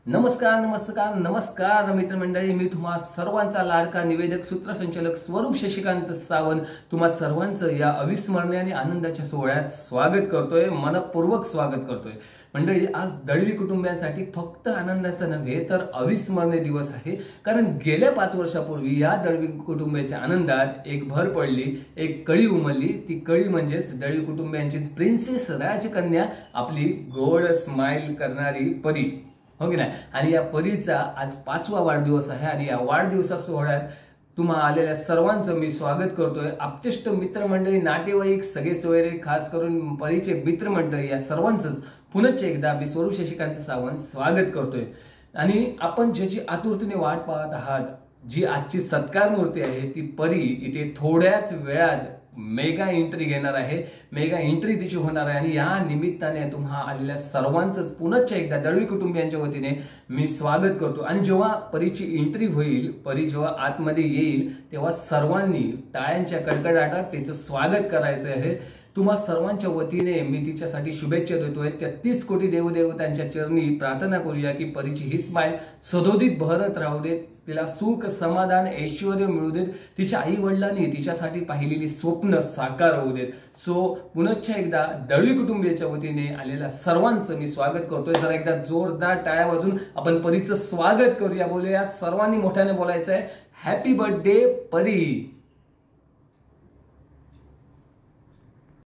नमस्कार नमस्कार नमस्कार मित्रमंडळी, मी तुम्हा सर्वांचा लाडका निवेदक सूत्रसंचालक स्वरूप शशिकांत सावंत तुम्हा सर्वांचं या अविस्मरणीय आणि आनंदाच्या सोहळ्यात स्वागत करतोय, मनपूर्वक स्वागत करतोय। मंडळी, आज दळवी कुटुंबियांसाठी फक्त आनंदाचा नव्हे तर अविस्मरणीय दिवस आहे, कारण गेल्या 5 वर्षापूर्वी या दळवी कुटुंबियांच्या आनंदात एक भर पडली, एक कळी उमलली। ती कळी म्हणजेच दळवी कुटुंबियांची प्रिन्सेस राजकन्या, आपली गोड स्माइल करणारी परी, हो की नाही। आणि या परीचा आज 5वा वाढदिवस आहे आणि या वाढदिवसा सोहळ्यात तुम्हा आलेल्या सर्वांचं मी स्वागत करतोय। आप्तेष्ट मित्रमंडळी, नातेवाईक, सगळे सोयरे, खास करून परीचे मित्रमंडळी, या सर्वांचंच पुनश्च एकदा मी स्वरूप शशिकांत सावंत स्वागत करतोय। आणि आपण ज्याची आतुरतेने वाट पाहत आहात, जी आजची सत्कार मूर्ती आहे, ती परी इथे थोड्याच वेळात मेगा एंट्री घेणार आहे, मेगा एंट्री तिची होणार आहे। आणि या निमित्ताने तुम्हा आलेल्या सर्वांचंच पुनश्च एकदा दळवी कुटुंबियांच्या वतीने मी स्वागत करतो। आणि जेव्हा परीची एंट्री होईल, परी जेव्हा आतमध्ये येईल, तेव्हा सर्वांनी टाळ्यांच्या कडकडाटात तिचं स्वागत करायचं आहे। तुम्हा सर्वांच्या वतीने मी तिच्यासाठी शुभेच्छा देतोय। 33 कोटी देवदेवतांच्या चरणी प्रार्थना करूया की परीची ही स्माइल सदोदित बहरत राहू देत, तिला सुख, समाधान, ऐश्वर्य मिळू देत, तिच्या आई वडिलांनी तिच्यासाठी पाहिलेली स्वप्न साकार होऊ देत। सो पुनश्च एकदा दळवी कुटुंबियांच्या वतीने आलेल्या सर्वांचं मी स्वागत करतोय। जरा एकदा जोरदार टाळ्या वाजून आपण परीचं स्वागत करूया, बोलूया, सर्वांनी मोठ्याने बोलायचं आहे, हॅपी बर्थडे परी।